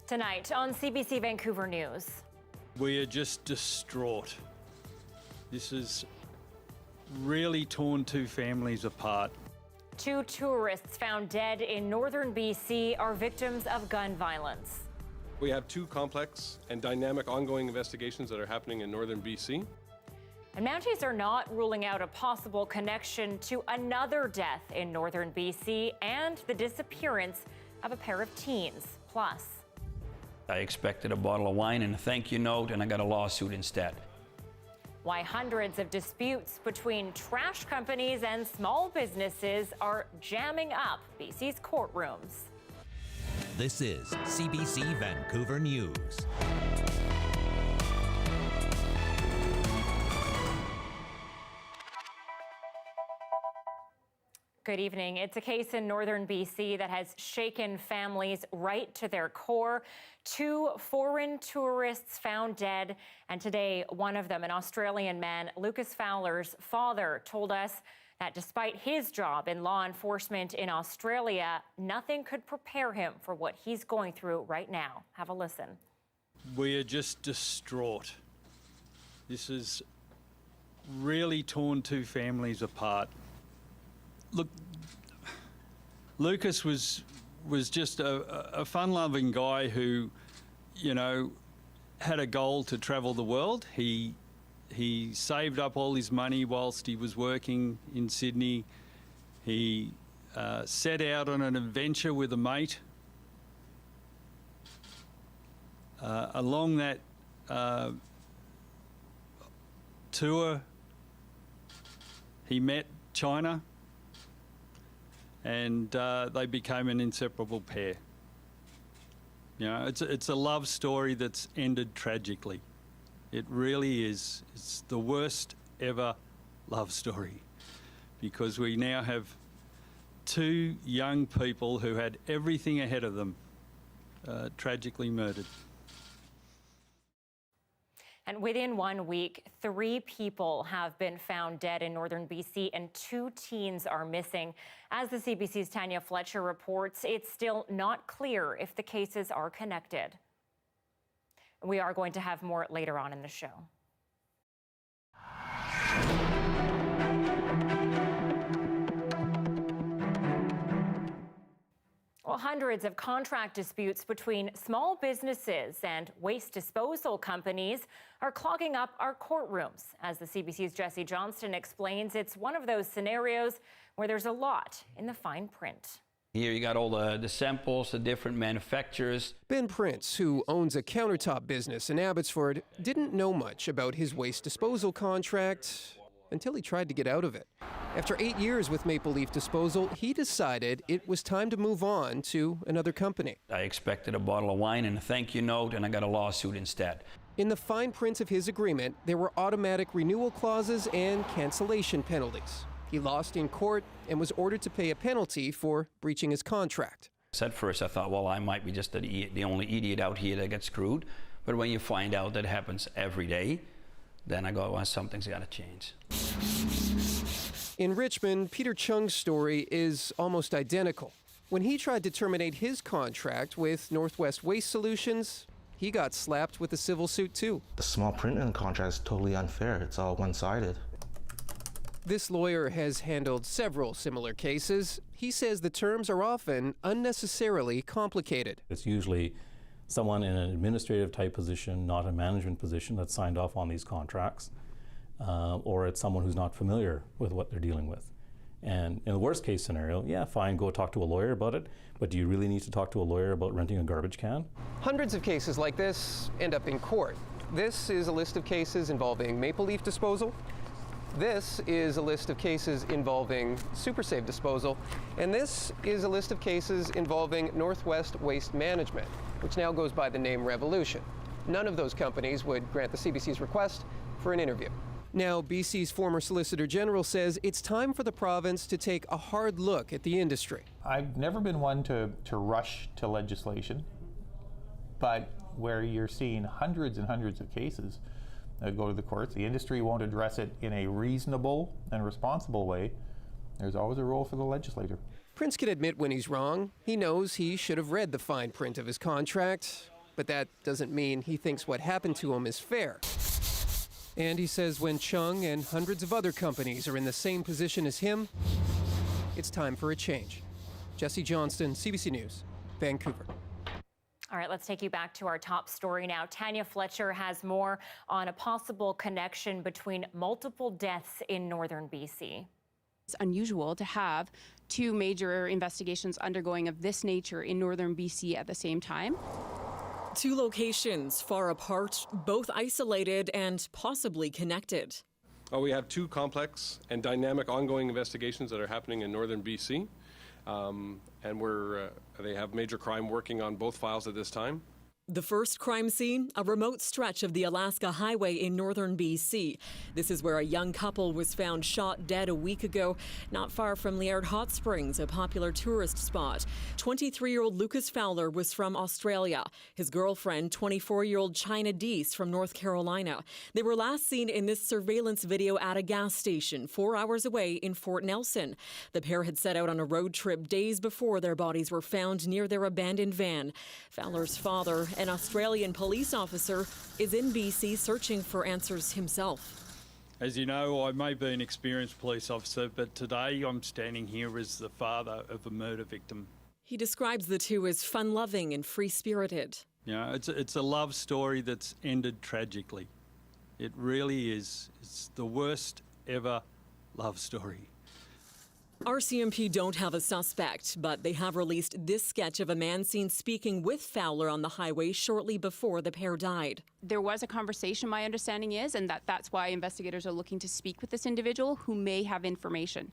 Tonight on CBC Vancouver News. We are just distraught. This has really torn two families apart. Two tourists found dead in northern BC are victims of gun violence. We have two complex and dynamic ongoing investigations that are happening in northern BC. And Mounties are not ruling out a possible connection to another death in northern BC and the disappearance of a pair of teens. Plus, I expected a bottle of wine and a thank you note, and I got a lawsuit instead. why hundreds of disputes between trash companies and small businesses are jamming up BC's courtrooms. This is CBC Vancouver News. Good evening. It's a case in northern BC that has shaken families right to their core. Two foreign tourists found dead, and today one of them, an Australian man, Lucas Fowler's father, told us that despite his job in law enforcement in Australia, nothing could prepare him for what he's going through right now. Have a listen. We are just distraught. This has really torn two families apart. Look, Lucas was just a fun-loving guy who, you know, had a goal to travel the world. He saved up all his money whilst he was working in Sydney. He set out on an adventure with a mate. Along that tour, he met China, and they became an inseparable pair. You know, it's a love story that's ended tragically. It really is. It's the worst ever love story, because we now have two young people who had everything ahead of them tragically murdered. And within 1 week, 3 people have been found dead in northern BC and 2 teens are missing. As the CBC's Tanya Fletcher reports, it's still not clear if the cases are connected. We are going to have more later on in the show. Well, hundreds of contract disputes between small businesses and waste disposal companies are clogging up our courtrooms. As the CBC's Jesse Johnston explains, it's one of those scenarios where there's a lot in the fine print. Here you got all the samples, the different manufacturers. Ben Prince, who owns a countertop business in Abbotsford, didn't know much about his waste disposal contract until he tried to get out of it. After 8 years with Maple Leaf Disposal, he decided it was time to move on to another company. I expected a bottle of wine and a thank you note, and I got a lawsuit instead. In the fine print of his agreement, there were automatic renewal clauses and cancellation penalties. He lost in court and was ordered to pay a penalty for breaching his contract. At first I thought, well, I might be just the only idiot out here that gets screwed. But when you find out that it happens every day, then I go, well, something's got to change. In Richmond, Peter Chung's story is almost identical. When he tried to terminate his contract with Northwest Waste Solutions, he got slapped with a civil suit too. The small print in the contract is totally unfair. It's all one-sided. This lawyer has handled several similar cases. He says the terms are often unnecessarily complicated. It's usually someone in an administrative type position, not a management position, that's signed off on these contracts. Or it's someone who's not familiar with what they're dealing with. And in the worst case scenario, yeah, fine, go talk to a lawyer about it, but do you really need to talk to a lawyer about renting a garbage can? Hundreds of cases like this end up in court. This is a list of cases involving Maple Leaf Disposal. This is a list of cases involving Super Save Disposal. And this is a list of cases involving Northwest Waste Management, which now goes by the name Revolution. None of those companies would grant the CBC's request for an interview. Now, BC's former Solicitor General says it's time for the province to take a hard look at the industry. I've never been one to rush to legislation, but where you're seeing hundreds and hundreds of cases go to the courts, the industry won't address it in a reasonable and responsible way, there's always a role for the legislator. Prince can admit when he's wrong. He knows he should have read the fine print of his contract. but that doesn't mean he thinks what happened to him is fair. And he says when Chung and hundreds of other companies are in the same position as him, it's time for a change. Jesse Johnston, CBC News, Vancouver. All right, let's take you back to our top story now. Tanya Fletcher has more on a possible connection between multiple deaths in northern BC. It's unusual to have two major investigations undergoing of this nature in northern BC at the same time. Two locations far apart, both isolated and possibly connected. We have two complex and dynamic ongoing investigations that are happening in northern BC. And they have major crime working on both files at this time. The first crime scene, a remote stretch of the Alaska Highway in northern BC. This is where a young couple was found shot dead a week ago, not far from Liard Hot Springs, a popular tourist spot. 23-year-old Lucas Fowler was from Australia. His girlfriend, 24-year-old China Deese from North Carolina. They were last seen in this surveillance video at a gas station 4 hours away in Fort Nelson. The pair had set out on a road trip days before their bodies were found near their abandoned van. Fowler's father, an Australian police officer, is in BC searching for answers himself. As you know, I may be an experienced police officer, but today I'm standing here as the father of a murder victim. He describes the two as fun-loving and free-spirited. You know, it's a love story that's ended tragically. It really is. It's the worst ever love story. RCMP don't have a suspect, but they have released this sketch of a man seen speaking with Fowler on the highway shortly before the pair died. There was a conversation, my understanding is, and that's why investigators are looking to speak with this individual who may have information.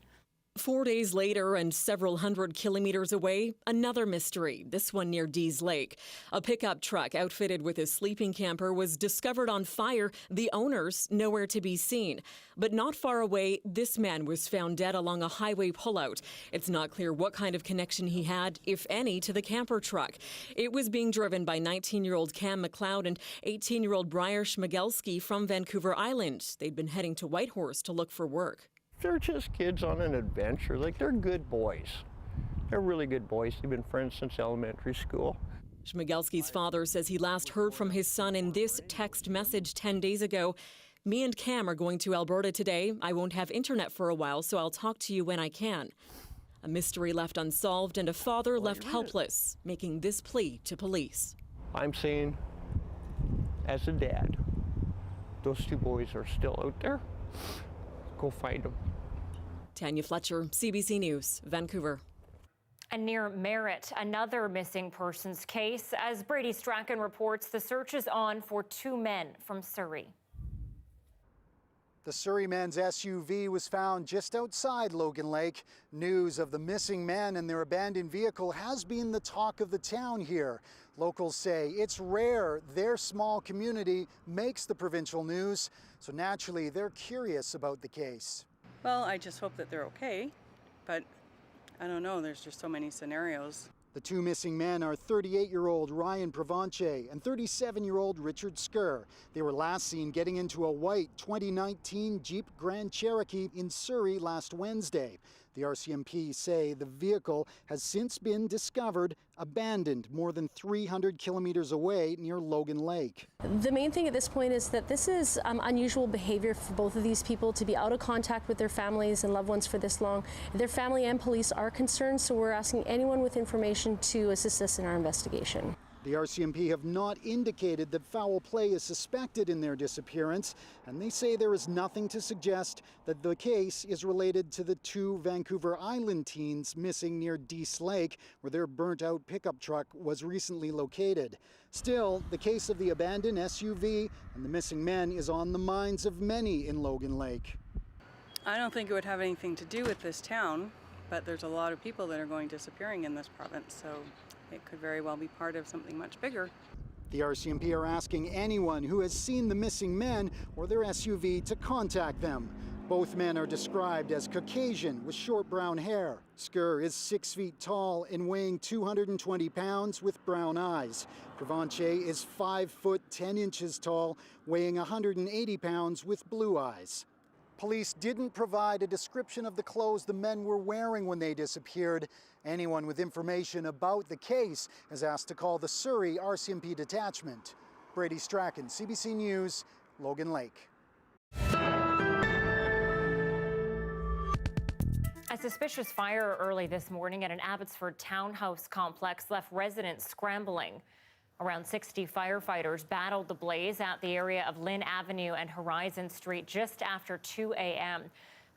4 days later and several hundred kilometers away, another mystery, this one near Dease Lake. A pickup truck outfitted with a sleeping camper was discovered on fire, the owners nowhere to be seen. But not far away, this man was found dead along a highway pullout. It's not clear what kind of connection he had, if any, to the camper truck. It was being driven by 19-year-old Cam McLeod and 18-year-old Briar Schmigelski from Vancouver Island. They'd been heading to Whitehorse to look for work. They're just kids on an adventure. Like, they're good boys. They're really good boys. They've been friends since elementary school. Schmigelski's father says he last heard from his son in this text message 10 days ago. Me and Cam are going to Alberta today. I won't have internet for a while, so I'll talk to you when I can. A mystery left unsolved and a father left helpless, making this plea to police. I'm saying, as a dad, those two boys are still out there. Go find them. Tanya Fletcher, CBC News, Vancouver. And near Merritt, another missing persons case. As Brady Strachan reports, the search is on for two men from Surrey. The Surrey man's SUV was found just outside Logan Lake. News of the missing man and their abandoned vehicle has been the talk of the town here. Locals say it's rare their small community makes the provincial news, so naturally they're curious about the case. Well, I just hope that they're okay, but I don't know, there's just so many scenarios. The two missing men are 38-year-old Ryan Provenche and 37-year-old Richard Skur. They were last seen getting into a white 2019 Jeep Grand Cherokee in Surrey last Wednesday. The RCMP say the vehicle has since been discovered abandoned more than 300 kilometers away near Logan Lake. The main thing at this point is that this is unusual behavior for both of these people to be out of contact with their families and loved ones for this long. Their family and police are concerned, so we're asking anyone with information to assist us in our investigation. The RCMP have not indicated that foul play is suspected in their disappearance, and they say there is nothing to suggest that the case is related to the two Vancouver Island teens missing near Dease Lake, where their burnt-out pickup truck was recently located. Still, the case of the abandoned SUV and the missing men is on the minds of many in Logan Lake. I don't think it would have anything to do with this town, but there's a lot of people that are going disappearing in this province, so it could very well be part of something much bigger. The RCMP are asking anyone who has seen the missing men or their SUV to contact them. Both men are described as Caucasian with short brown hair. Skur is 6 feet tall and weighing 220 pounds with brown eyes. Provenche is 5 foot 10 inches tall, weighing 180 pounds with blue eyes. Police didn't provide a description of the clothes the men were wearing when they disappeared. Anyone with information about the case is asked to call the Surrey RCMP detachment. Brady Strachan, CBC News, Logan Lake. A suspicious fire early this morning at an Abbotsford townhouse complex left residents scrambling. Around 60 firefighters battled the blaze at the area of Lynn Avenue and Horizon Street just after 2 a.m.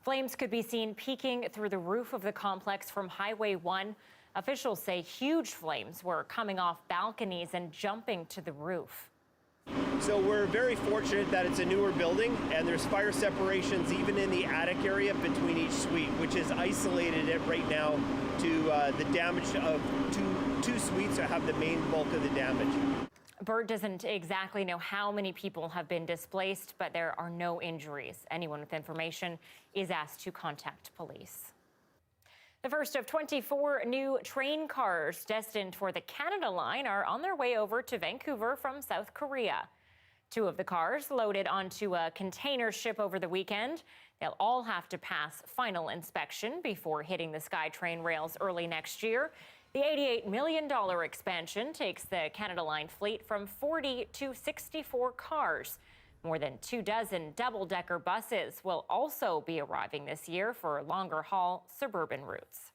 Flames could be seen peeking through the roof of the complex from Highway 1. Officials say huge flames were coming off balconies and jumping to the roof. So we're very fortunate that it's a newer building and there's fire separations even in the attic area between each suite, which has isolated it right now to the damage of two suites that have the main bulk of the damage. Bird doesn't exactly know how many people have been displaced, but there are no injuries. Anyone with information is asked to contact police. The first of 24 new train cars destined for the Canada line are on their way over to Vancouver from South Korea. 2 of the cars loaded onto a container ship over the weekend. They'll all have to pass final inspection before hitting the SkyTrain rails early next year. The $88 million expansion takes the Canada Line fleet from 40 to 64 cars. More than 24 double-decker buses will also be arriving this year for longer-haul suburban routes.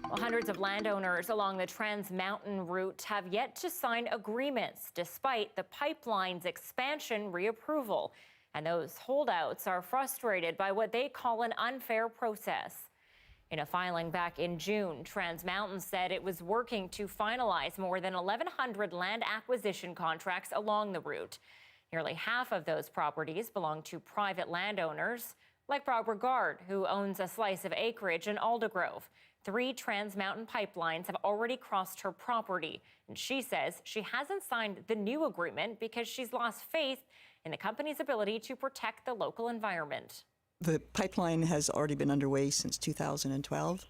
Well, hundreds of landowners along the Trans Mountain route have yet to sign agreements despite the pipeline's expansion reapproval. And those holdouts are frustrated by what they call an unfair process. In a filing back in June, Trans Mountain said it was working to finalize more than 1,100 land acquisition contracts along the route. Nearly half of those properties belong to private landowners, like Bob Regard, who owns a slice of acreage in Aldergrove. 3 Trans Mountain pipelines have already crossed her property, and she says she hasn't signed the new agreement because she's lost faith in the company's ability to protect the local environment. The pipeline has already been underway since 2012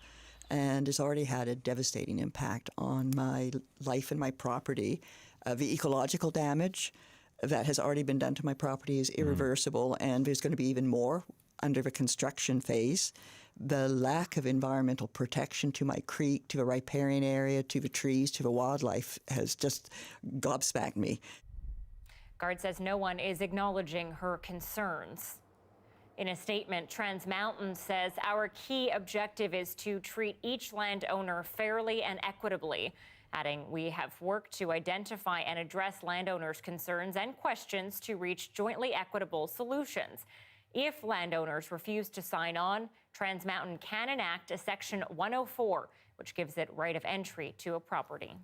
and has already had a devastating impact on my life and my property. The ecological damage that has already been done to my property is irreversible, and there's going to be even more under the construction phase. The lack of environmental protection to my creek, to the riparian area, to the trees, to the wildlife has just gobsmacked me. Guard says no one is acknowledging her concerns. In a statement, Trans Mountain says our key objective is to treat each landowner fairly and equitably, adding we have worked to identify and address landowners' concerns and questions to reach jointly equitable solutions. If landowners refuse to sign on, Trans Mountain can enact a Section 104, which gives it right of entry to a property.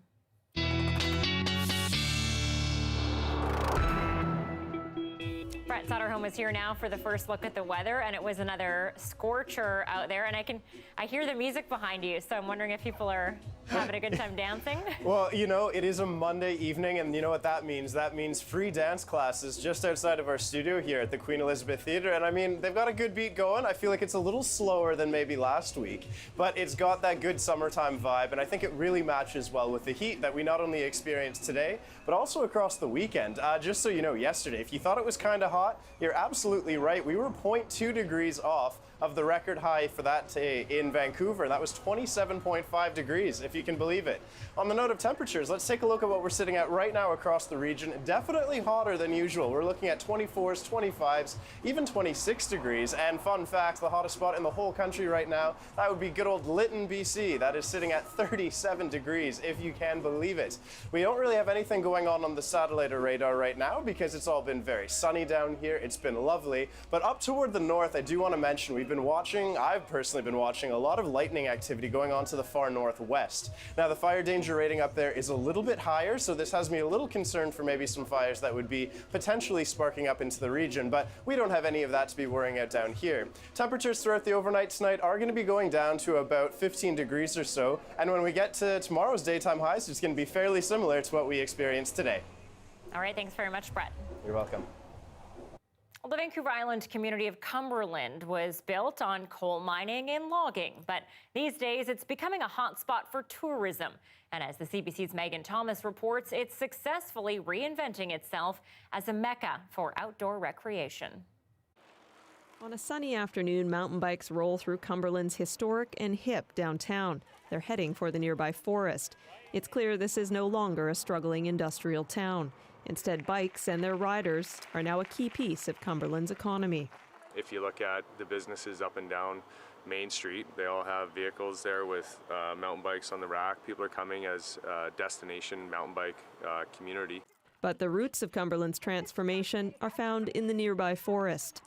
Brett Sutterholm is here now for the first look at the weather, and it was another scorcher out there. And I hear the music behind you, so I'm wondering if people are having a good time dancing. Well, you know, it is a Monday evening, and you know what that means? That means free dance classes just outside of our studio here at the Queen Elizabeth Theatre. And I mean, they've got a good beat going. I feel like it's a little slower than maybe last week, but it's got that good summertime vibe, and I think it really matches well with the heat that we not only experienced today, but also across the weekend. Just so you know, yesterday, if you thought it was kind of hot, you're absolutely right. We were 0.2 degrees off of the record high for that day in Vancouver. That was 27.5 degrees, if you can believe it. On the note of temperatures, let's take a look at what we're sitting at right now across the region. Definitely hotter than usual. We're looking at 24s, 25s, even 26 degrees. And fun fact, the hottest spot in the whole country right now, that would be good old Lytton, BC. That is sitting at 37 degrees, if you can believe it. We don't really have anything going on the satellite or radar right now because it's all been very sunny down here. It's been lovely. But up toward the north, I do want to mention I've personally been watching a lot of lightning activity going on to the far northwest. Now, the fire danger rating up there is a little bit higher, so this has me a little concerned for maybe some fires that would be potentially sparking up into the region, but we don't have any of that to be worrying about down here. Temperatures throughout the overnight tonight are going to be going down to about 15 degrees or so, and when we get to tomorrow's daytime highs, it's going to be fairly similar to what we experienced today. All right, thanks very much, Brett. You're welcome. Well, the Vancouver Island community of Cumberland was built on coal mining and logging, but these days it's becoming a hotspot for tourism. And as the CBC's Megan Thomas reports, it's successfully reinventing itself as a mecca for outdoor recreation. On a sunny afternoon, mountain bikes roll through Cumberland's historic and hip downtown. They're heading for the nearby forest. It's clear this is no longer a struggling industrial town. Instead, bikes and their riders are now a key piece of Cumberland's economy. If you look at the businesses up and down Main Street, they all have vehicles there with mountain bikes on the rack. People are coming as a destination mountain bike community. But the roots of Cumberland's transformation are found in the nearby forest.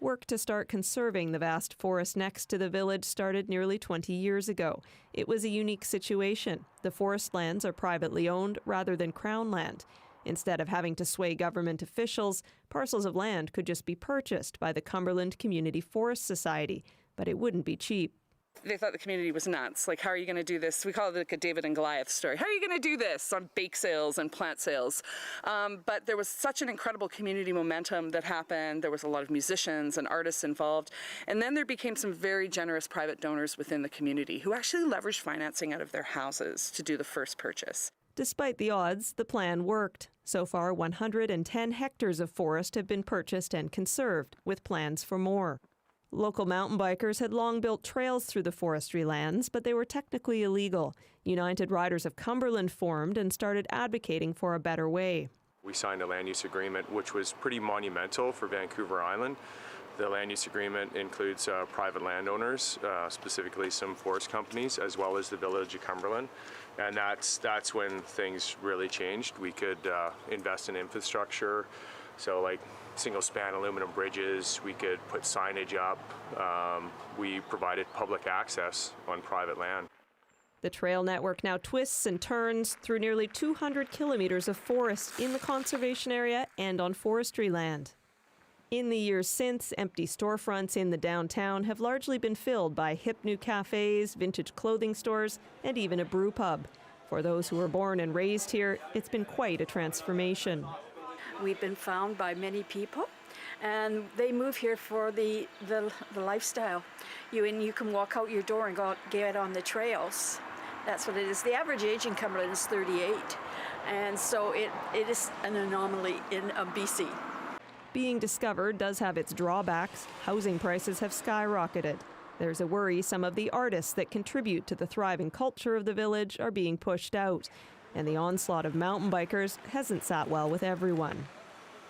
Work to start conserving the vast forest next to the village started nearly 20 years ago. It was a unique situation. The forest lands are privately owned rather than Crown land. Instead of having to sway government officials, parcels of land could just be purchased by the Cumberland Community Forest Society, but it wouldn't be cheap. They thought the community was nuts. Like, how are you going to do this? We call it like a David and Goliath story. How are you going to do this on bake sales and plant sales? But there was such an incredible community momentum that happened. There was a lot of musicians and artists involved. And then there became some very generous private donors within the community who actually leveraged financing out of their houses to do the first purchase. Despite the odds, the plan worked. So far, 110 hectares of forest have been purchased and conserved, with plans for more. Local mountain bikers had long built trails through the forestry lands, but they were technically illegal. United Riders of Cumberland formed and started advocating for a better way. We signed a land use agreement which was pretty monumental for Vancouver Island. The land use agreement includes private landowners, specifically some forest companies, as well as the village of Cumberland. And that's when things really changed. We could invest in infrastructure, so like single-span aluminum bridges, we could put signage up. We provided public access on private land. The trail network now twists and turns through nearly 200 kilometers of forest in the conservation area and on forestry land. In the years since, empty storefronts in the downtown have largely been filled by hip new cafes, vintage clothing stores, and even a brew pub. For those who were born and raised here, it's been quite a transformation. We've been found by many people, and they move here for the lifestyle. You can walk out your door and get on the trails. That's what it is. The average age in Cumberland is 38, and so it is an anomaly in BC. Being discovered does have its drawbacks. Housing prices have skyrocketed. There's a worry some of the artists that contribute to the thriving culture of the village are being pushed out. And the onslaught of mountain bikers hasn't sat well with everyone.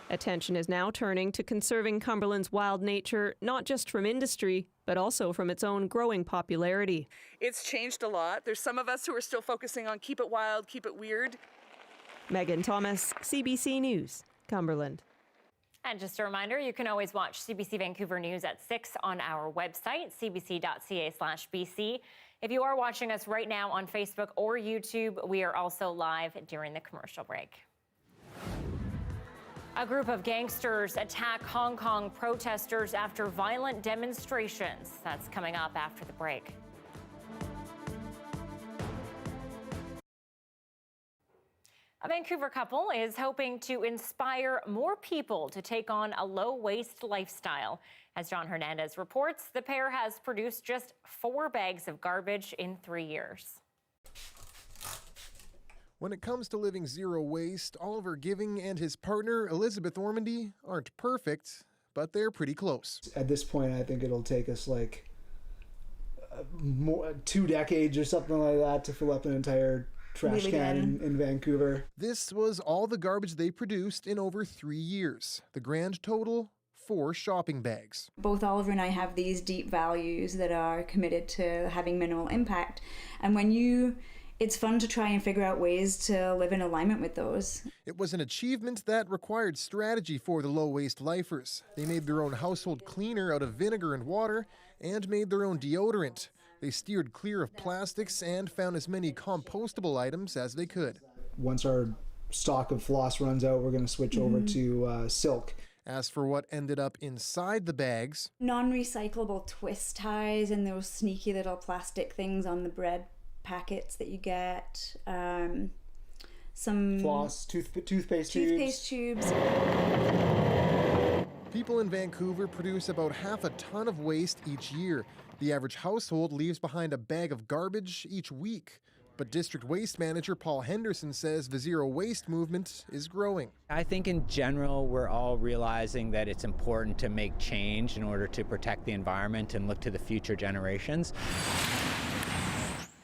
Attention is now turning to conserving Cumberland's wild nature, not just from industry, but also from its own growing popularity. It's changed a lot. There's some of us who are still focusing on keep it wild, keep it weird. Megan Thomas, CBC News, Cumberland. And just a reminder, you can always watch CBC Vancouver News at 6 on our website, cbc.ca/BC. If you are watching us right now on Facebook or YouTube, we are also live during the commercial break. A group of gangsters attack Hong Kong protesters after violent demonstrations. That's coming up after the break. A Vancouver couple is hoping to inspire more people to take on a low-waste lifestyle. As John Hernandez reports, the pair has produced just 4 bags of garbage in 3 years. When it comes to living zero waste, Oliver Giving and his partner, Elizabeth Ormandy, aren't perfect, but they're pretty close. At this point, I think it'll take us like 2 decades or something like that to fill up an entire trash can in Vancouver. This was all the garbage they produced in over 3 years. The grand total, 4 shopping bags. Both Oliver and I have these deep values that are committed to having minimal impact. And it's fun to try and figure out ways to live in alignment with those. It was an achievement that required strategy for the low-waste lifers. They made their own household cleaner out of vinegar and water and made their own deodorant. They steered clear of plastics and found as many compostable items as they could. Once our stock of floss runs out, we're going to switch over to silk. As for what ended up inside the bags, non-recyclable twist ties and those sneaky little plastic things on the bread packets that you get, some floss, toothpaste tubes. People in Vancouver produce about half a ton of waste each year. The average household leaves behind a bag of garbage each week. But District Waste Manager Paul Henderson says the zero waste movement is growing. I think in general we're all realizing that it's important to make change in order to protect the environment and look to the future generations.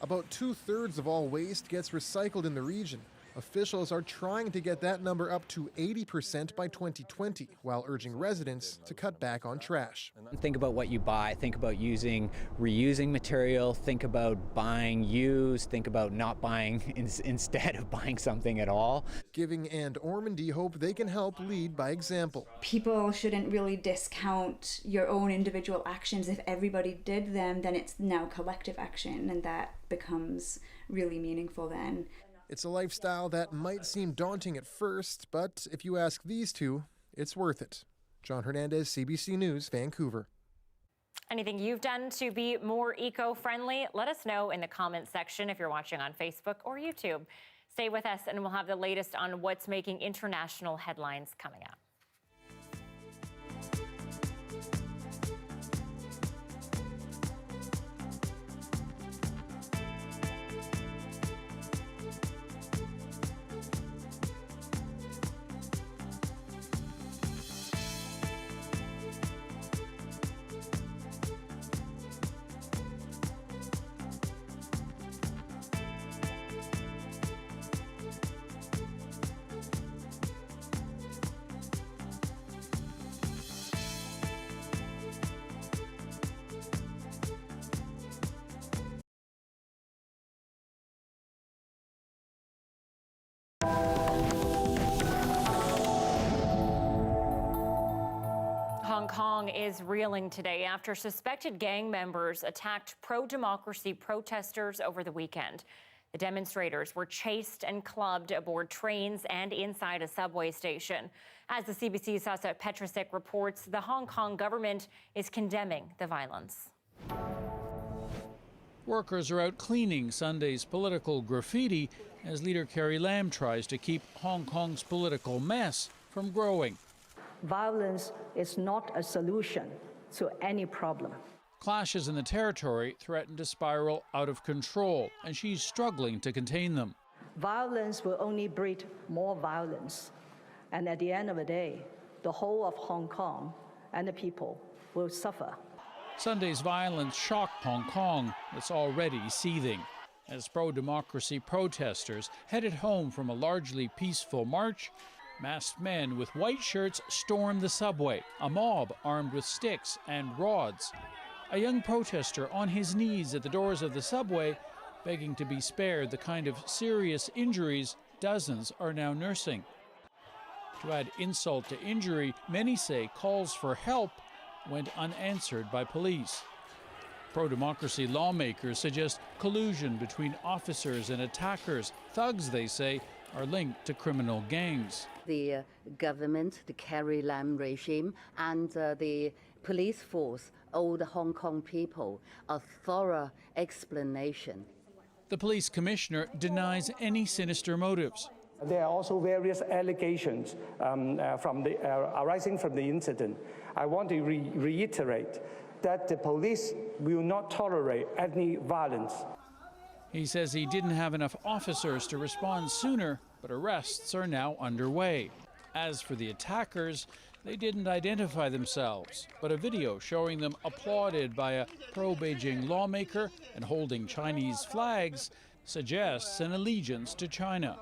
About 2/3 of all waste gets recycled in the region. Officials are trying to get that number up to 80% by 2020, while urging residents to cut back on trash. Think about what you buy. Think about reusing material. Think about buying used. Think about not buying instead of buying something at all. Giving and Ormondy hope they can help lead by example. People shouldn't really discount your own individual actions. If everybody did them, then it's now collective action, and that becomes really meaningful then. It's a lifestyle that might seem daunting at first, but if you ask these two, it's worth it. John Hernandez, CBC News, Vancouver. Anything you've done to be more eco-friendly? Let us know in the comments section if you're watching on Facebook or YouTube. Stay with us and we'll have the latest on what's making international headlines coming up. Hong Kong is reeling today after suspected gang members attacked pro-democracy protesters over the weekend. The demonstrators were chased and clubbed aboard trains and inside a subway station. As the CBC's Sasha Petrusik reports, the Hong Kong government is condemning the violence. Workers are out cleaning Sunday's political graffiti as leader Carrie Lam tries to keep Hong Kong's political mess from growing. Violence is not a solution to any problem. Clashes in the territory threaten to spiral out of control, and she's struggling to contain them. Violence will only breed more violence. And at the end of the day, the whole of Hong Kong and the people will suffer. Sunday's violence shocked Hong Kong, that's already seething, as pro-democracy protesters headed home from a largely peaceful march. Masked men with white shirts stormed the subway, a mob armed with sticks and rods. A young protester on his knees at the doors of the subway, begging to be spared the kind of serious injuries dozens are now nursing. To add insult to injury, many say calls for help went unanswered by police. Pro-democracy lawmakers suggest collusion between officers and attackers. Thugs, they say, are linked to criminal gangs. The government, the Carrie Lam regime, and the police force owe the Hong Kong people a thorough explanation. The police commissioner denies any sinister motives. There are also various allegations arising from the incident. I want to reiterate that the police will not tolerate any violence. He says he didn't have enough officers to respond sooner, but arrests are now underway. As for the attackers, they didn't identify themselves, but a video showing them applauded by a pro-Beijing lawmaker and holding Chinese flags suggests an allegiance to China.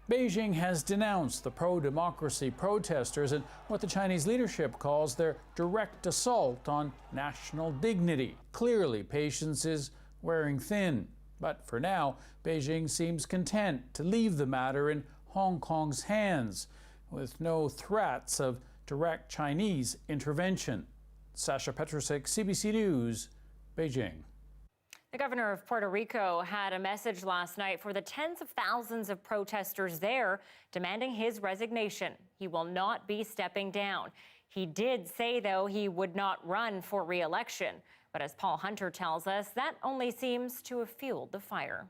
Beijing has denounced the pro-democracy protesters and what the Chinese leadership calls their direct assault on national dignity. Clearly, patience is wearing thin. But for now, Beijing seems content to leave the matter in Hong Kong's hands, with no threats of direct Chinese intervention. Sasha Petrusik, CBC News, Beijing. The governor of Puerto Rico had a message last night for the tens of thousands of protesters there demanding his resignation. He will not be stepping down. He did say, though, he would not run for re-election. But as Paul Hunter tells us, that only seems to have fueled the fire.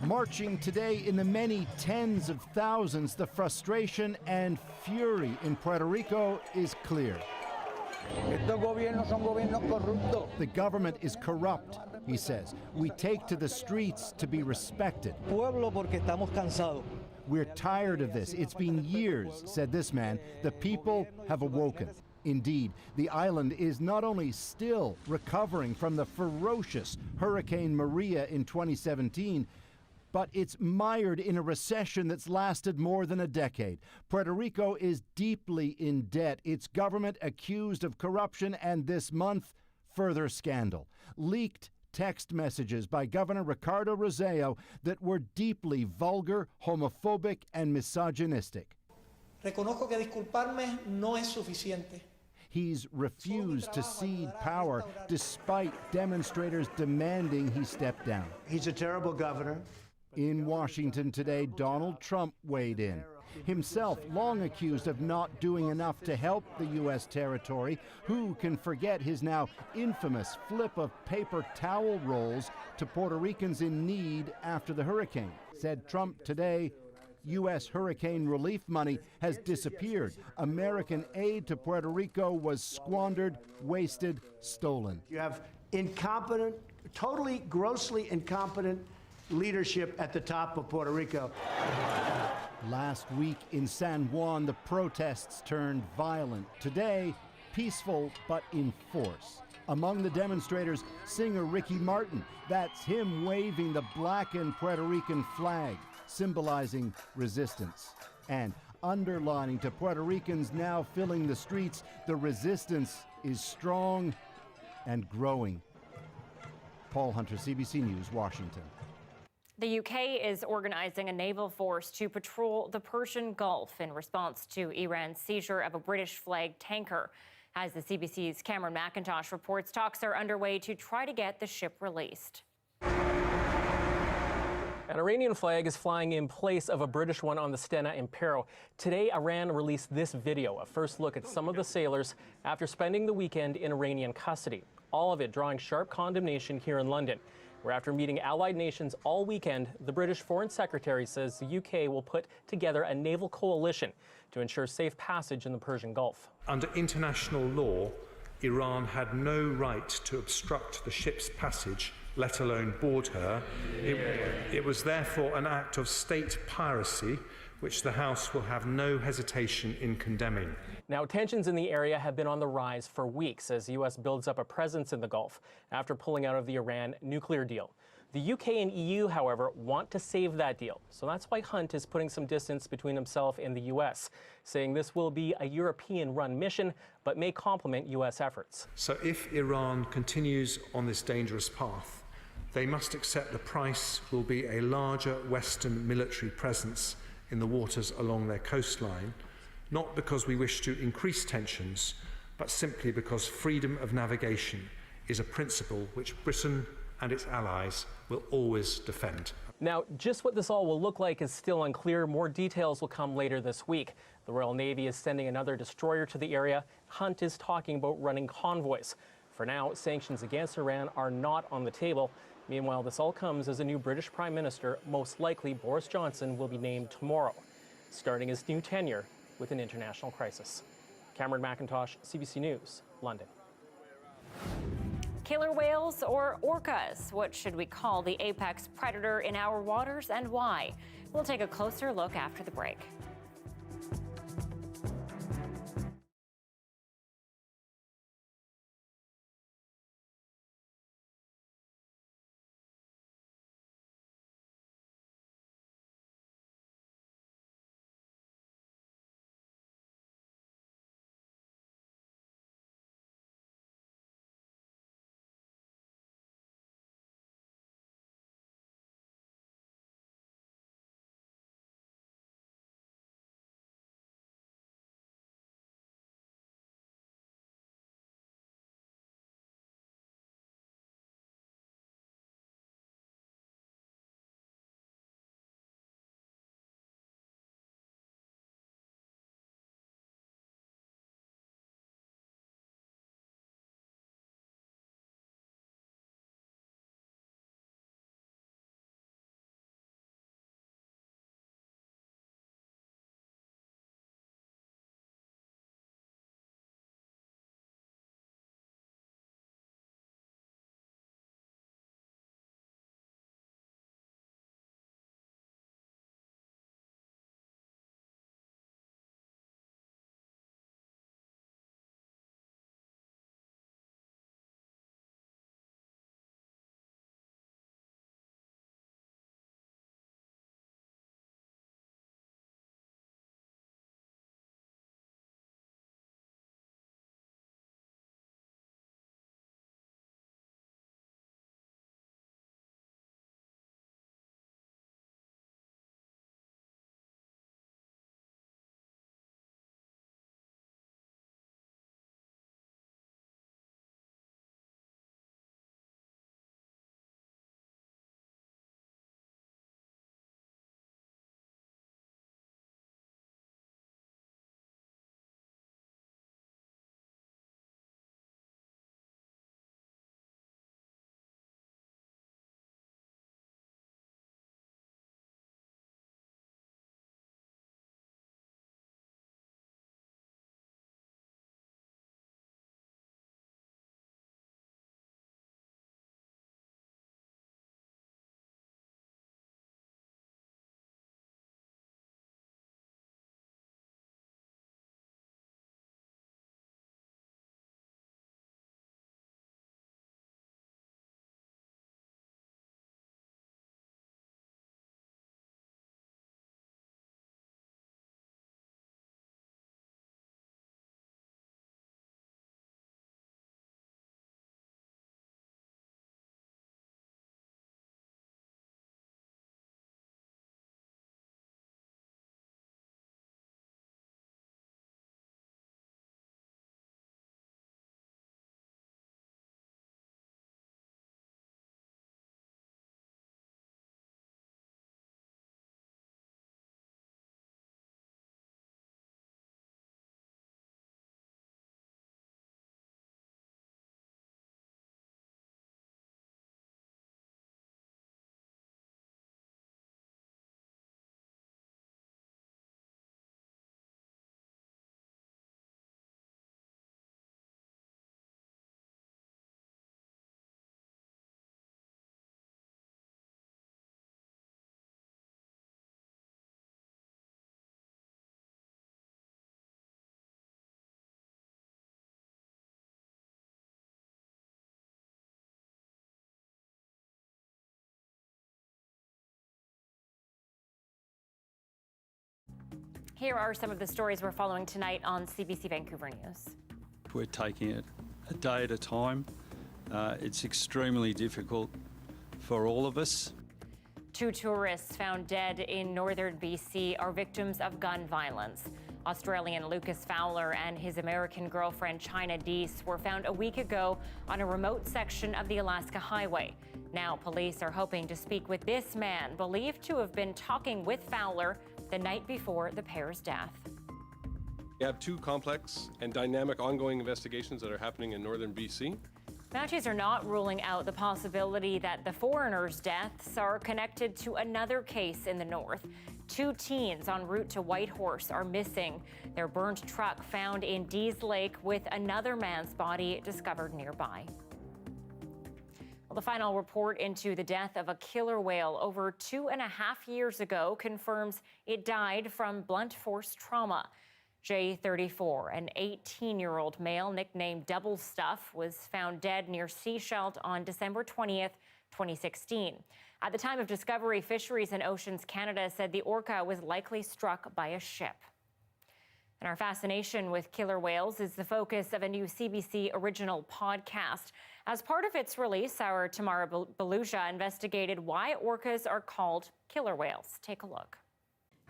Marching today in the many tens of thousands, the frustration and fury in Puerto Rico is clear. The government is corrupt, he says. We take to the streets to be respected. We're tired of this. It's been years, said this man. The people have awoken. Indeed, the island is not only still recovering from the ferocious Hurricane Maria in 2017, but it's mired in a recession that's lasted more than a decade. Puerto Rico is deeply in debt, its government accused of corruption, and this month, further scandal. Leaked text messages by Governor Ricardo Rossello that were deeply vulgar, homophobic, and misogynistic. Reconozco que disculparme no es suficiente. He's refused to cede power despite demonstrators demanding he step down. He's a terrible governor. In Washington today, Donald Trump weighed in. Himself long accused of not doing enough to help the U.S. territory. Who can forget his now infamous flip of paper towel rolls to Puerto Ricans in need after the hurricane? Said Trump today, U.S. hurricane relief money has disappeared. American aid to Puerto Rico was squandered, wasted, stolen. You have incompetent, totally, grossly incompetent leadership at the top of Puerto Rico. Last week in San Juan, the protests turned violent. Today, peaceful but in force. Among the demonstrators, singer Ricky Martin. That's him waving the blackened Puerto Rican flag, symbolizing resistance. And underlining to Puerto Ricans now filling the streets, the resistance is strong and growing. Paul Hunter, CBC News, Washington. The UK is organizing a naval force to patrol the Persian Gulf in response to Iran's seizure of a British-flagged tanker. As the CBC's Cameron McIntosh reports, talks are underway to try to get the ship released. An Iranian flag is flying in place of a British one on the Stena Impero. Today, Iran released this video, a first look at some of the sailors after spending the weekend in Iranian custody. All of it drawing sharp condemnation here in London, where after meeting allied nations all weekend, the British Foreign Secretary says the UK will put together a naval coalition to ensure safe passage in the Persian Gulf. Under international law, Iran had no right to obstruct the ship's passage, let alone board her. It was therefore an act of state piracy, which the House will have no hesitation in condemning. Now, tensions in the area have been on the rise for weeks as the U.S. builds up a presence in the Gulf after pulling out of the Iran nuclear deal. The UK and EU, however, want to save that deal. So that's why Hunt is putting some distance between himself and the U.S., saying this will be a European-run mission, but may complement U.S. efforts. So if Iran continues on this dangerous path, they must accept the price will be a larger Western military presence in the waters along their coastline, not because we wish to increase tensions, but simply because freedom of navigation is a principle which Britain and its allies will always defend. Now, just what this all will look like is still unclear. More details will come later this week. The Royal Navy is sending another destroyer to the area. Hunt is talking about running convoys. For now, sanctions against Iran are not on the table. Meanwhile, this all comes as a new British Prime Minister, most likely Boris Johnson, will be named tomorrow, starting his new tenure with an international crisis. Cameron McIntosh, CBC News, London. Killer whales or orcas? What should we call the apex predator in our waters and why? We'll take a closer look after the break. Here are some of the stories we're following tonight on CBC Vancouver News. We're taking it a day at a time. It's extremely difficult for all of us. 2 tourists found dead in northern BC are victims of gun violence. Australian Lucas Fowler and his American girlfriend China Deese were found a week ago on a remote section of the Alaska Highway. Now police are hoping to speak with this man, believed to have been talking with Fowler the night before the pair's death. We have 2 complex and dynamic ongoing investigations that are happening in northern BC. Mounties are not ruling out the possibility that the foreigners' deaths are connected to another case in the north. 2 teens en route to Whitehorse are missing. Their burned truck found in Dease Lake with another man's body discovered nearby. Well, the final report into the death of a killer whale over 2.5 years ago confirms it died from blunt force trauma. J34, an 18-year-old male nicknamed Double Stuff, was found dead near Seashelt on December 20th, 2016. At the time of discovery, Fisheries and Oceans Canada said the orca was likely struck by a ship. And our fascination with killer whales is the focus of a new CBC original podcast. As part of its release, our Tamara Beluja investigated why orcas are called killer whales. Take a look.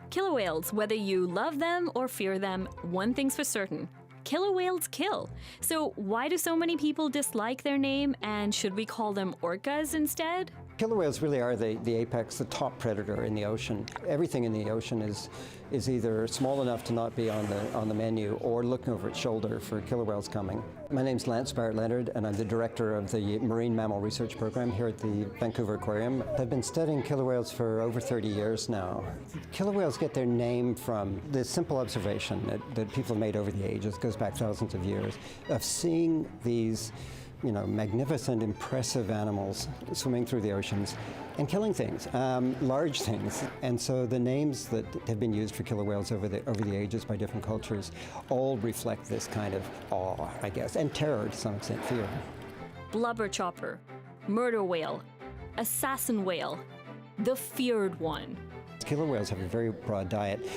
Killer whales, whether you love them or fear them, one thing's for certain. Killer whales kill. So why do so many people dislike their name, and should we call them orcas instead? Killer whales really are the apex, the top predator in the ocean. Everything in the ocean is either small enough to not be on the menu or looking over its shoulder for killer whales coming. My name's Lance Barrett-Leonard, and I'm the director of the Marine Mammal Research Program here at the Vancouver Aquarium. I've been studying killer whales for over 30 years now. Killer whales get their name from the simple observation that people have made over the ages, goes back thousands of years, of seeing these magnificent, impressive animals swimming through the oceans and killing things, large things. And so the names that have been used for killer whales over the ages by different cultures all reflect this kind of awe, I guess, and terror to some extent, fear. Blubber chopper, murder whale, assassin whale, the feared one. Killer whales have a very broad diet.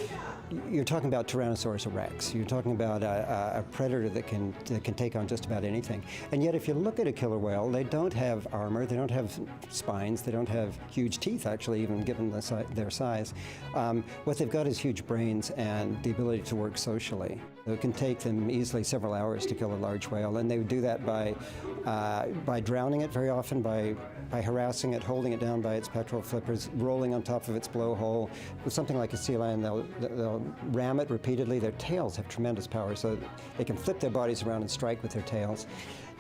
You're talking about Tyrannosaurus rex. You're talking about a predator that can take on just about anything. And yet, if you look at a killer whale, they don't have armor, they don't have spines, they don't have huge teeth, actually, even given their size. What they've got is huge brains and the ability to work socially. It can take them easily several hours to kill a large whale, and they would do that by drowning it very often, by harassing it, holding it down by its pectoral flippers, rolling on top of its blowhole. With something like a sea lion, they'll ram it repeatedly. Their tails have tremendous power, so they can flip their bodies around and strike with their tails.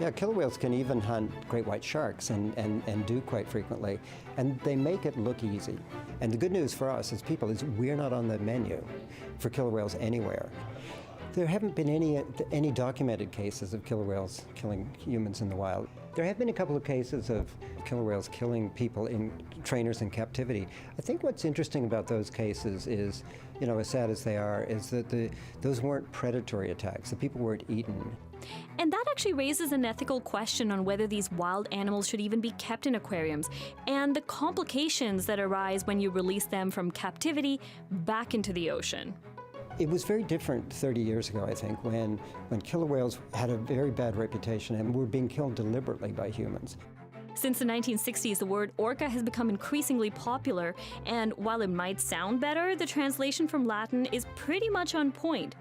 Yeah, killer whales can even hunt great white sharks and do quite frequently, and they make it look easy. And the good news for us as people is we're not on the menu for killer whales anywhere. There haven't been any documented cases of killer whales killing humans in the wild. There have been a couple of cases of killer whales killing people in trainers in captivity. I think what's interesting about those cases is, as sad as they are, is that those weren't predatory attacks. The people weren't eaten. And that actually raises an ethical question on whether these wild animals should even be kept in aquariums, and the complications that arise when you release them from captivity back into the ocean. It was very different 30 years ago, I think, when killer whales had a very bad reputation and were being killed deliberately by humans. Since the 1960s, the word orca has become increasingly popular, and while it might sound better, the translation from Latin is pretty much on point.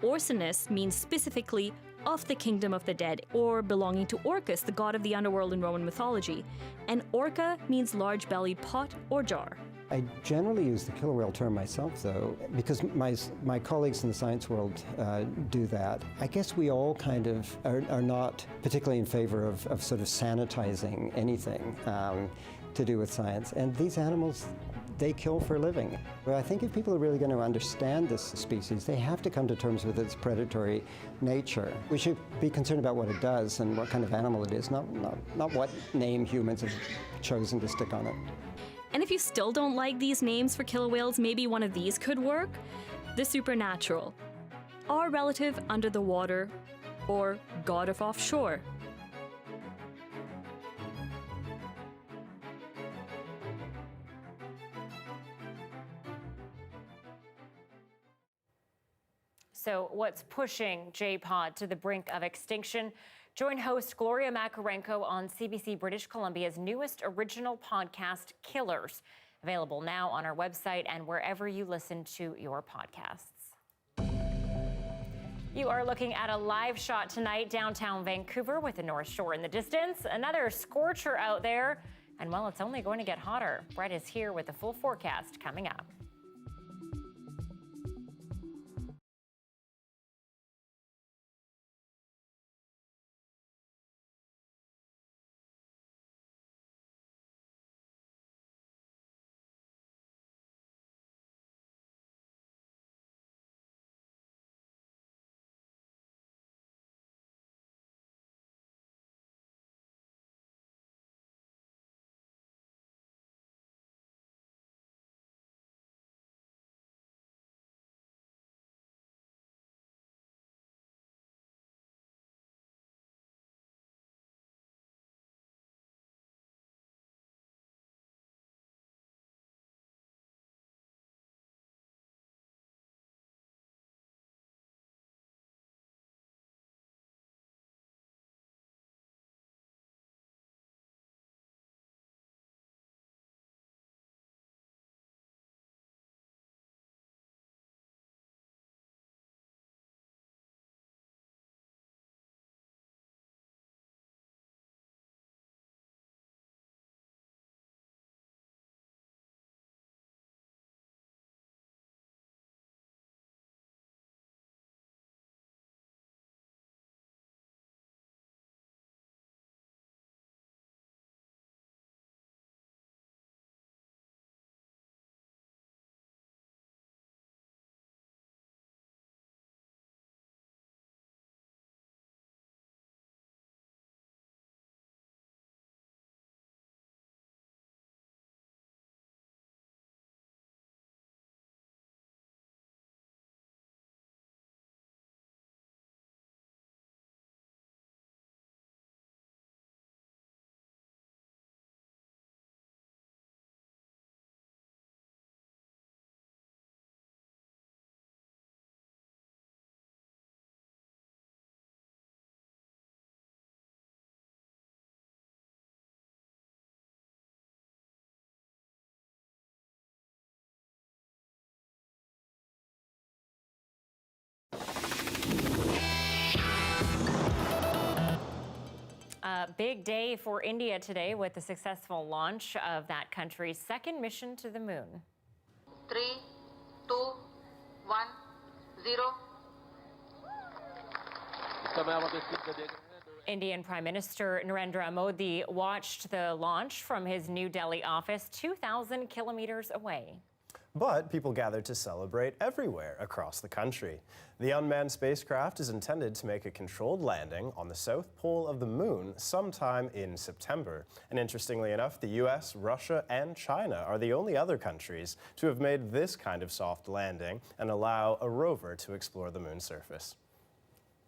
Orcinus means specifically of the kingdom of the dead, or belonging to Orcus, the god of the underworld in Roman mythology. And orca means large-bellied pot or jar. I generally use the killer whale term myself, though, because my colleagues in the science world do that. I guess we all kind of are not particularly in favor of sort of sanitizing anything to do with science. And these animals, they kill for a living. Well, I think if people are really going to understand this species, they have to come to terms with its predatory nature. We should be concerned about what it does and what kind of animal it is, not what name humans have chosen to stick on it. And if you still don't like these names for killer whales, maybe one of these could work. The supernatural, our relative under the water, or god of offshore. So what's pushing J-Pod to the brink of extinction? Join host Gloria Makarenko on CBC British Columbia's newest original podcast, Killers, available now on our website and wherever you listen to your podcasts. You are looking at a live shot tonight downtown Vancouver with the North Shore in the distance. Another scorcher out there. And well, it's only going to get hotter. Brett is here with the full forecast coming up. A big day for India today with the successful launch of that country's second mission to the moon. 3, 2, 1, 0. Indian Prime Minister Narendra Modi watched the launch from his New Delhi office 2,000 kilometers away. But people gathered to celebrate everywhere across the country. The unmanned spacecraft is intended to make a controlled landing on the south pole of the moon sometime in September. And interestingly enough, the US, Russia, and China are the only other countries to have made this kind of soft landing and allow a rover to explore the moon's surface.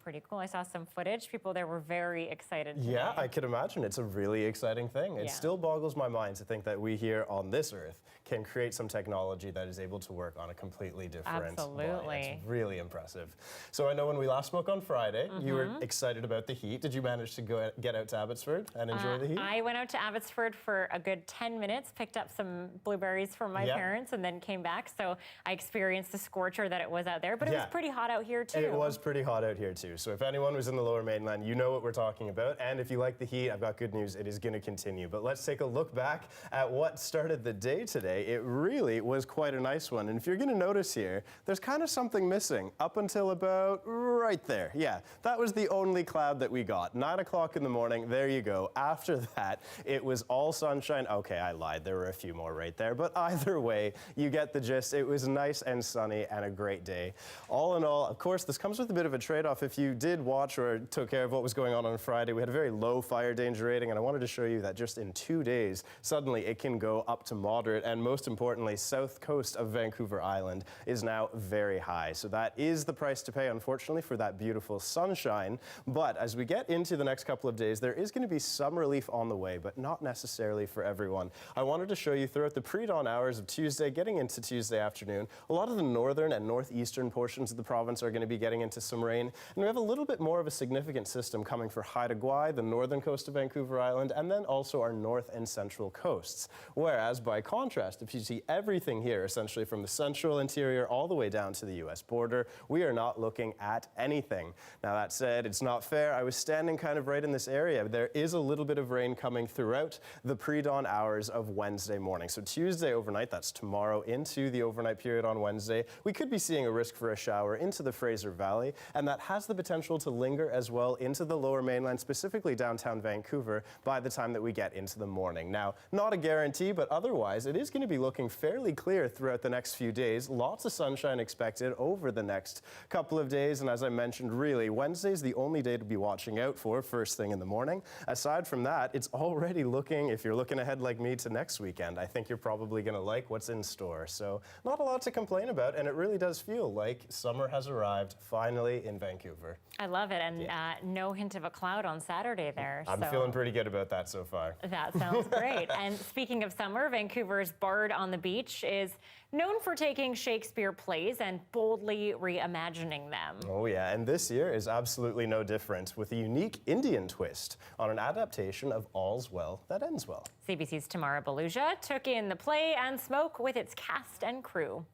Pretty cool. I saw some footage. People there were very excited today. Yeah, I could imagine. It's a really exciting thing. It still boggles my mind to think that we here on this Earth can create some technology that is able to work on a completely different body. It's really impressive. So I know when we last spoke on Friday, you were excited about the heat. Did you manage to get out to Abbotsford and enjoy the heat? I went out to Abbotsford for a good 10 minutes, picked up some blueberries from my parents, and then came back. So I experienced the scorcher that it was out there, but it was pretty hot out here too. It was pretty hot out here too. So if anyone was in the Lower Mainland, you know what we're talking about. And if you like the heat, I've got good news. It is going to continue. But let's take a look back at what started the day today. It really was quite a nice one. And if you're going to notice here, there's kind of something missing up until about right there. Yeah, that was the only cloud that we got. 9 o'clock in the morning. There you go. After that, it was all sunshine. Okay, I lied. There were a few more right there. But either way, you get the gist. It was nice and sunny and a great day. All in all, of course, this comes with a bit of a trade-off. If you did watch or took care of what was going on Friday, we had a very low fire danger rating, and I wanted to show you that just in 2 days, suddenly it can go up to moderate, and most importantly, south coast of Vancouver Island is now very high. So that is the price to pay, unfortunately, for that beautiful sunshine. But as we get into the next couple of days, there is going to be some relief on the way, but not necessarily for everyone. I wanted to show you throughout the pre-dawn hours of Tuesday, getting into Tuesday afternoon, a lot of the northern and northeastern portions of the province are going to be getting into some rain. And we have a little bit more of a significant system coming for Haida Gwaii, the northern coast of Vancouver Island, and then also our north and central coasts. Whereas, by contrast, if you see everything here, essentially from the central interior all the way down to the U.S. border, we are not looking at anything. Now, that said, it's not fair. I was standing kind of right in this area. There is a little bit of rain coming throughout the pre-dawn hours of Wednesday morning. So Tuesday overnight, that's tomorrow, into the overnight period on Wednesday, we could be seeing a risk for a shower into the Fraser Valley, and that has the potential to linger as well into the lower mainland, specifically downtown Vancouver, by the time that we get into the morning. Now, not a guarantee, but otherwise, it is going to be looking fairly clear throughout the next few days. Lots of sunshine expected over the next couple of days, and as I mentioned, really, Wednesday's the only day to be watching out for first thing in the morning. Aside from that, it's already looking, if you're looking ahead like me to next weekend, I think you're probably going to like what's in store. So not a lot to complain about, and it really does feel like summer has arrived finally in Vancouver. I love it, and no hint of a cloud on Saturday there. I'm feeling pretty good about that so far. That sounds great. And speaking of summer, Vancouver's Bard on the Beach is known for taking Shakespeare plays and boldly reimagining them. Oh yeah, and this year is absolutely no different, with a unique Indian twist on an adaptation of All's Well That Ends Well. CBC's Tamara Beluja took in the play and spoke with its cast and crew.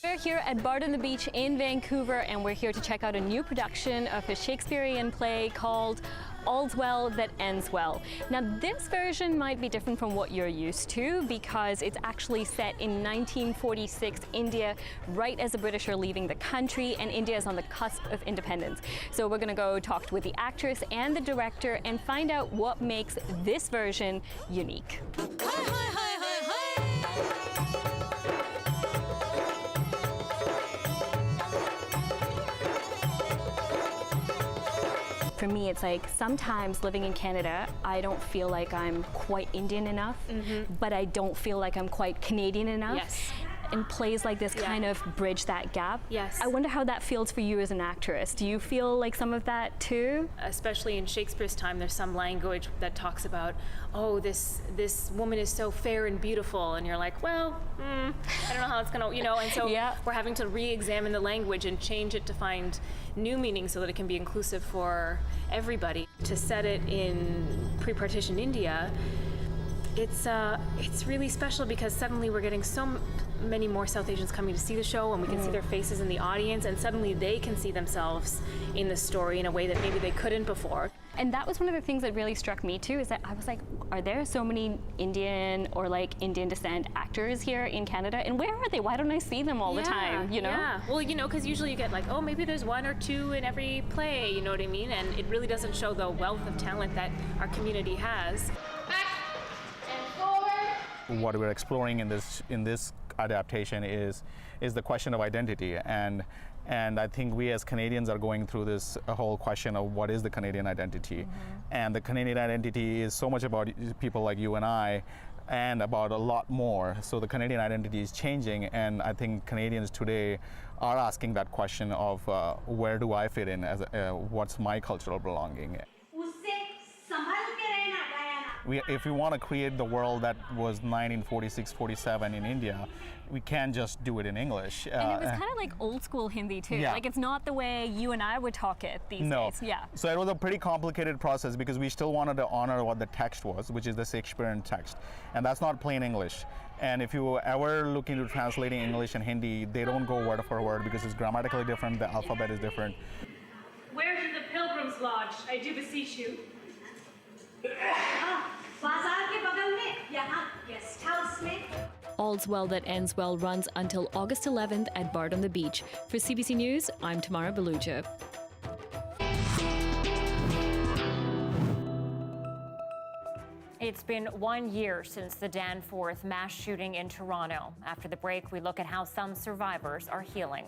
We're here at Bard on the Beach in Vancouver, and we're here to check out a new production of a Shakespearean play called All's Well That Ends Well. Now, this version might be different from what you're used to because it's actually set in 1946 India, right as the British are leaving the country, and India is on the cusp of independence. So we're going to go talk with the actress and the director and find out what makes this version unique. For me, it's like sometimes living in Canada, I don't feel like I'm quite Indian enough, but I don't feel like I'm quite Canadian enough. Yes. And plays like this kind of bridge that gap. Yes. I wonder how that feels for you as an actress. Do you feel like some of that too? Especially in Shakespeare's time, there's some language that talks about, oh, this woman is so fair and beautiful, and you're like, well, I don't know how it's gonna, and so we're having to re-examine the language and change it to find new meaning so that it can be inclusive for everybody. To set it in pre-partition India, it's really special because suddenly we're getting so many more South Asians coming to see the show, and we can see their faces in the audience, and suddenly they can see themselves in the story in a way that maybe they couldn't before. And that was one of the things that really struck me too, is that I was like, are there so many Indian or like Indian descent actors here in Canada? And where are they? Why don't I see them all the time, Yeah, well, because usually you get like, oh, maybe there's one or two in every play, you know what I mean? And it really doesn't show the wealth of talent that our community has. What we're exploring in this adaptation is the question of identity, and I think we as Canadians are going through this whole question of what is the Canadian identity, and the Canadian identity is so much about people like you and I, and about a lot more. So the Canadian identity is changing, and I think Canadians today are asking that question of where do I fit in, as what's my cultural belonging. If we want to create the world that was 1946-47 in India, we can't just do it in English. And it was kind of like old school Hindi too. Yeah. Like it's not the way you and I would talk it these days. Yeah. So it was a pretty complicated process because we still wanted to honor what the text was, which is the Shakespearean text. And that's not plain English. And if you ever look into translating English and Hindi, they don't go word for word because it's grammatically different, the alphabet is different. Where is the pilgrim's lodge? I do beseech you. All's Well That Ends Well runs until August 11th at Bard on the Beach. For CBC News, I'm Tamara Beluja. It's been 1 year since the Danforth mass shooting in Toronto. After the break, we look at how some survivors are healing.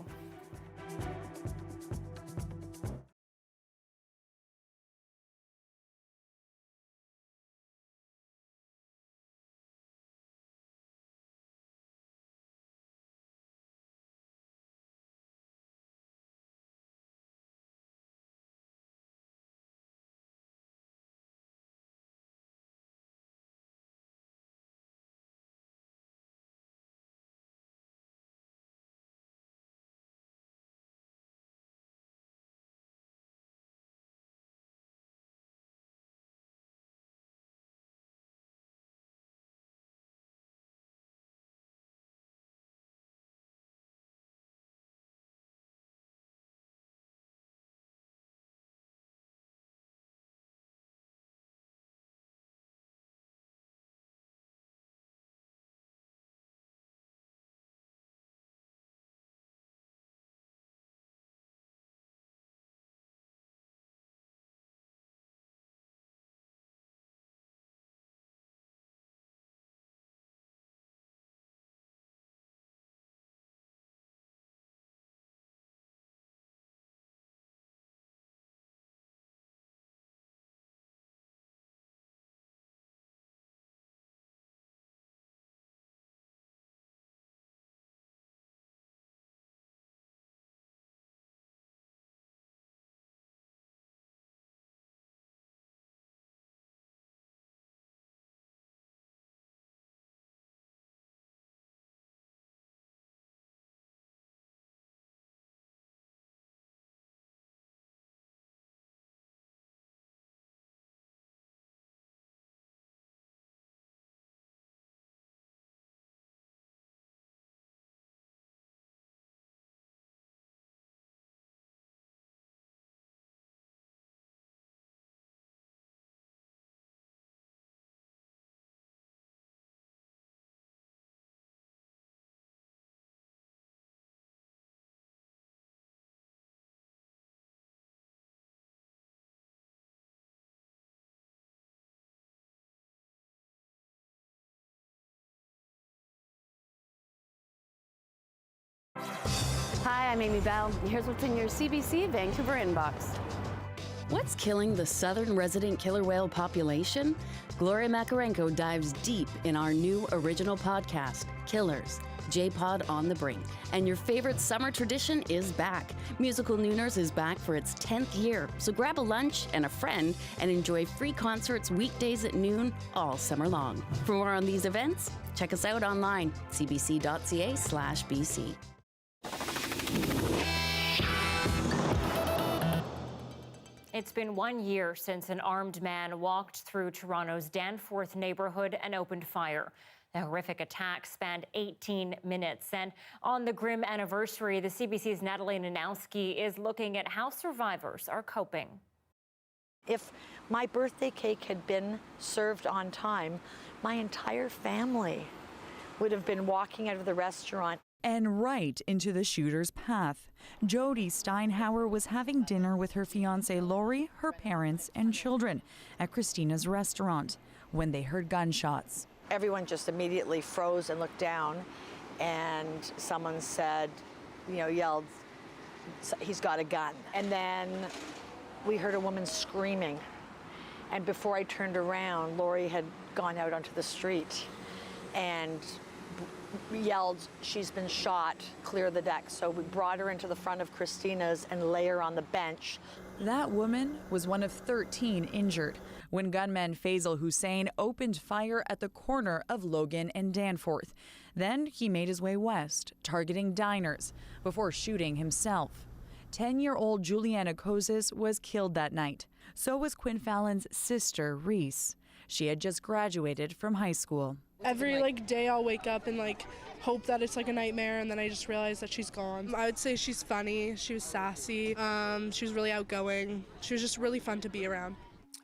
Hi, I'm Amy Bell. Here's what's in your CBC Vancouver inbox. What's killing the southern resident killer whale population? Gloria Makarenko dives deep in our new original podcast, Killers, J-Pod on the Brink. And your favorite summer tradition is back. Musical Nooners is back for its 10th year. So grab a lunch and a friend and enjoy free concerts weekdays at noon all summer long. For more on these events, check us out online, cbc.ca/BC. It's been 1 year since an armed man walked through Toronto's Danforth neighborhood and opened fire. The horrific attack spanned 18 minutes. And on the grim anniversary, the CBC's Natalie Nanowski is looking at how survivors are coping. If my birthday cake had been served on time, my entire family would have been walking out of the restaurant. And right into the shooter's path. Jody Steinhauer was having dinner with her fiancé Lori, her parents, and children at Christina's restaurant when they heard gunshots. Everyone just immediately froze and looked down, and someone said, yelled, "He's got a gun." And then we heard a woman screaming. And before I turned around, Lori had gone out onto the street and yelled, "She's been shot, clear the deck." So we brought her into the front of Christina's and lay her on the bench. That woman was one of 13 injured when gunman Faisal Hussein opened fire at the corner of Logan and Danforth. Then he made his way west, targeting diners, before shooting himself. 10-year-old Juliana Kozis was killed that night. So was Quinn Fallon's sister, Reese. She had just graduated from high school. Every day I'll wake up and hope that it's a nightmare, and then I just realize that she's gone. I would say she's funny, she was sassy, she was really outgoing, she was just really fun to be around.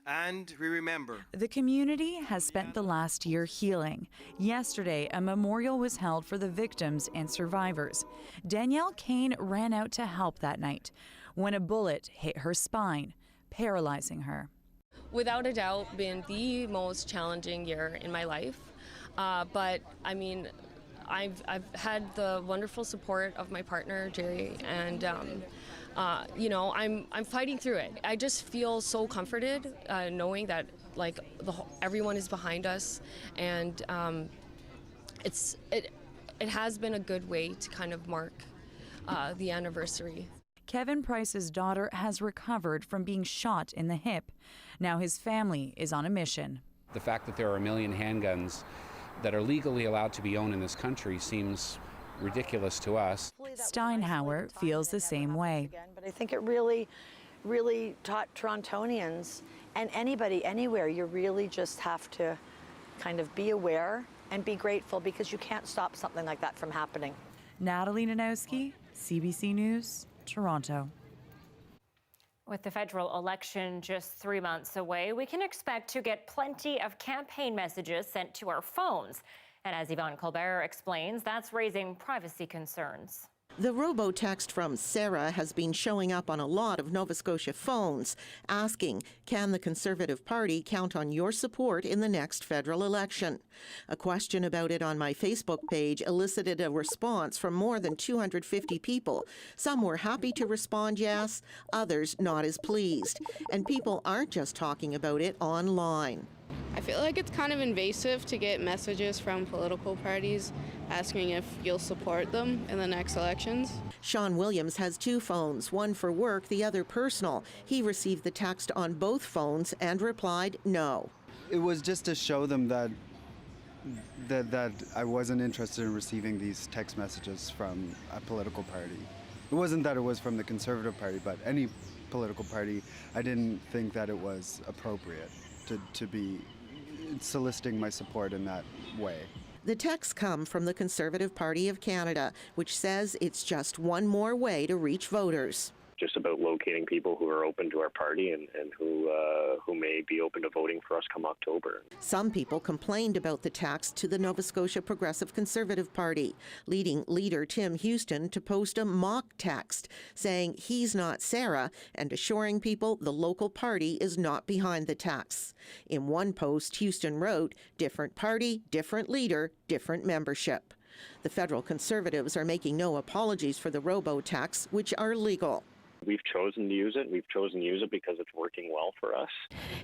And we remember. The community has spent the last year healing. Yesterday, a memorial was held for the victims and survivors. Danielle Kane ran out to help that night when a bullet hit her spine, paralyzing her. Without a doubt, been the most challenging year in my life. But I mean, I've had the wonderful support of my partner Jerry, and I'm fighting through it. I just feel so comforted knowing that everyone is behind us, and it has been a good way to kind of mark the anniversary. Kevin Price's daughter has recovered from being shot in the hip. Now his family is on a mission. The fact that there are 1 million handguns that are legally allowed to be owned in this country seems ridiculous to us. Steinhauer feels the same way. But I think it really taught Torontonians and anybody anywhere, you really just have to kind of be aware and be grateful, because you can't stop something like that from happening. Natalie Nanowski, CBC News, Toronto. With the federal election just 3 months away, we can expect to get plenty of campaign messages sent to our phones. And as Yvonne Colbert explains, that's raising privacy concerns. The robo-text from Sarah has been showing up on a lot of Nova Scotia phones, asking, can the Conservative Party count on your support in the next federal election? A question about it on my Facebook page elicited a response from more than 250 people. Some were happy to respond yes, others not as pleased. And people aren't just talking about it online. I feel like it's kind of invasive to get messages from political parties asking if you'll support them in the next elections. Sean Williams has 2 phones, one for work, the other personal. He received the text on both phones and replied no. It was just to show them that I wasn't interested in receiving these text messages from a political party. It wasn't that it was from the Conservative Party, but any political party. I didn't think that it was appropriate to be soliciting my support in that way. The texts come from the Conservative Party of Canada, which says it's just one more way to reach voters. Just about locating people who are open to our party and who may be open to voting for us come October. Some people complained about the text to the Nova Scotia Progressive Conservative Party, leading leader Tim Houston to post a mock text saying he's not Sarah and assuring people the local party is not behind the texts. In one post, Houston wrote, "Different party, different leader, different membership." The federal Conservatives are making no apologies for the robo-tax, which are legal. We've chosen to use it. We've chosen to use it because it's working well for us.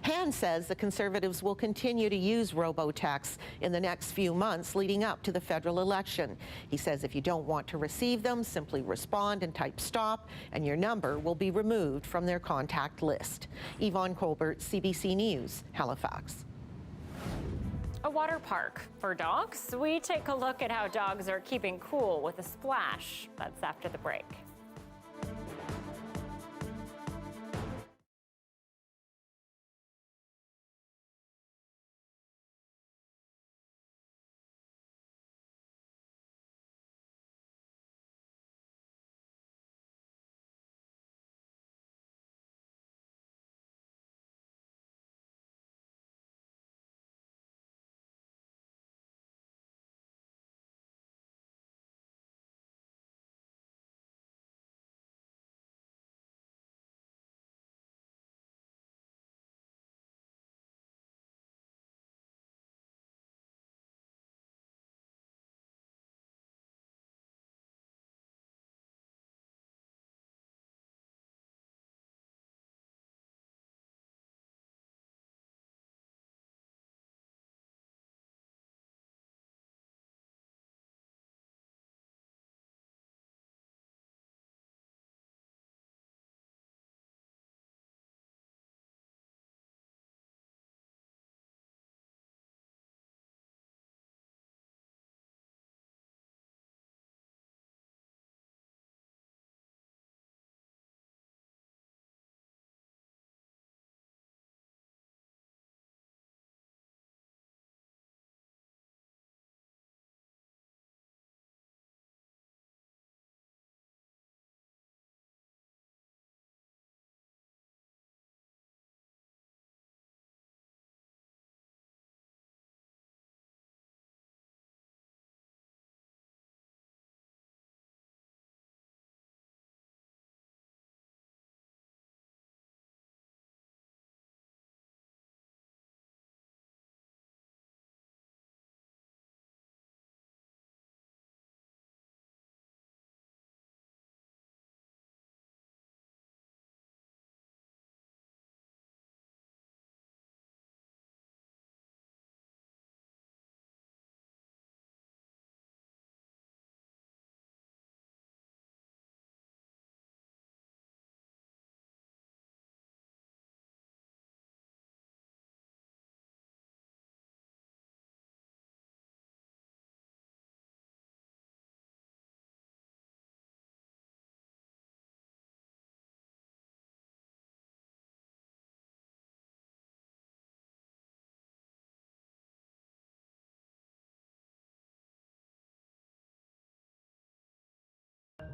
Han says the Conservatives will continue to use robo-tax in the next few months leading up to the federal election. He says if you don't want to receive them, simply respond and type stop, and your number will be removed from their contact list. Yvonne Colbert, CBC News, Halifax. A water park for dogs. We take a look at how dogs are keeping cool with a splash. That's after the break.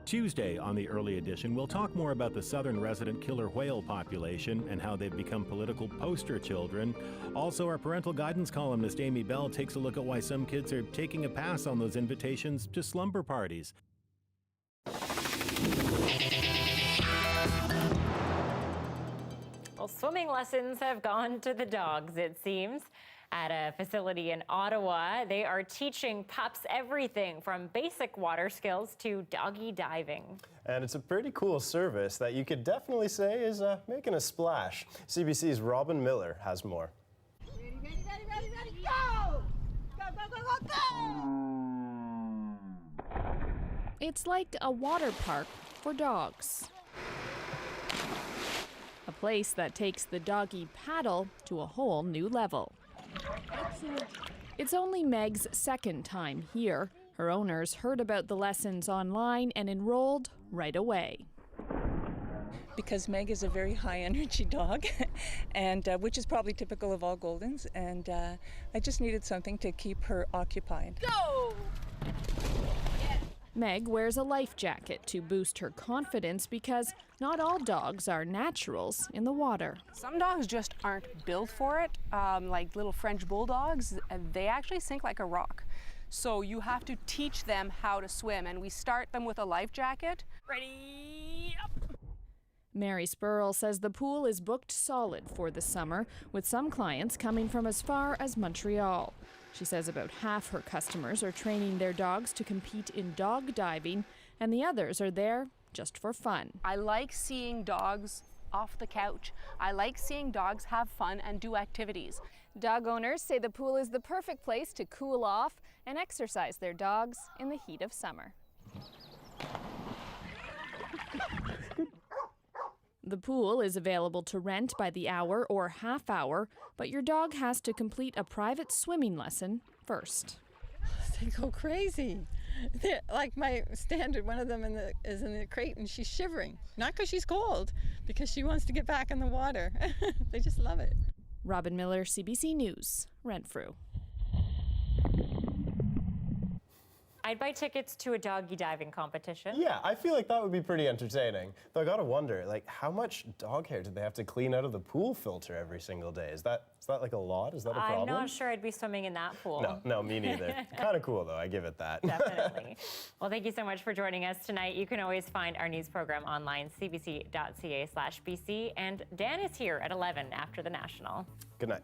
Tuesday on the Early Edition, we'll talk more about the southern resident killer whale population and how they've become political poster children. Also, our parental guidance columnist Amy Bell takes a look at why some kids are taking a pass on those invitations to slumber parties. Well, swimming lessons have gone to the dogs, it seems. At a facility in Ottawa, they are teaching pups everything from basic water skills to doggy diving. And it's a pretty cool service that you could definitely say is making a splash. CBC's Robin Miller has more. Ready, go! Go! It's like a water park for dogs. A place that takes the doggy paddle to a whole new level. It's only Meg's second time here. Her owners heard about the lessons online and enrolled right away. Because Meg is a very high energy dog, and which is probably typical of all Goldens, and I just needed something to keep her occupied. Go! Meg wears a life jacket to boost her confidence because not all dogs are naturals in the water. Some dogs just aren't built for it, like little French bulldogs. They actually sink like a rock. So you have to teach them how to swim, and we start them with a life jacket. Ready, up! Mary Spurl says the pool is booked solid for the summer, with some clients coming from as far as Montreal. She says about half her customers are training their dogs to compete in dog diving, and the others are there just for fun. I like seeing dogs off the couch. I like seeing dogs have fun and do activities. Dog owners say the pool is the perfect place to cool off and exercise their dogs in the heat of summer. The pool is available to rent by the hour or half hour, but your dog has to complete a private swimming lesson first. They go crazy. Like my standard, one of them is in the crate and she's shivering. Not because she's cold, because she wants to get back in the water. They just love it. Robin Miller, CBC News, Renfrew. I'd buy tickets to a doggy diving competition. Yeah, I feel like that would be pretty entertaining. Though I gotta wonder, like, how much dog hair did they have to clean out of the pool filter every single day? Is that like a lot? Is that a problem? I'm not sure I'd be swimming in that pool. No, me neither. Kind of cool though, I give it that. Definitely. Well, thank you so much for joining us tonight. You can always find our news program online, cbc.ca/BC. And Dan is here at 11 after the National. Good night.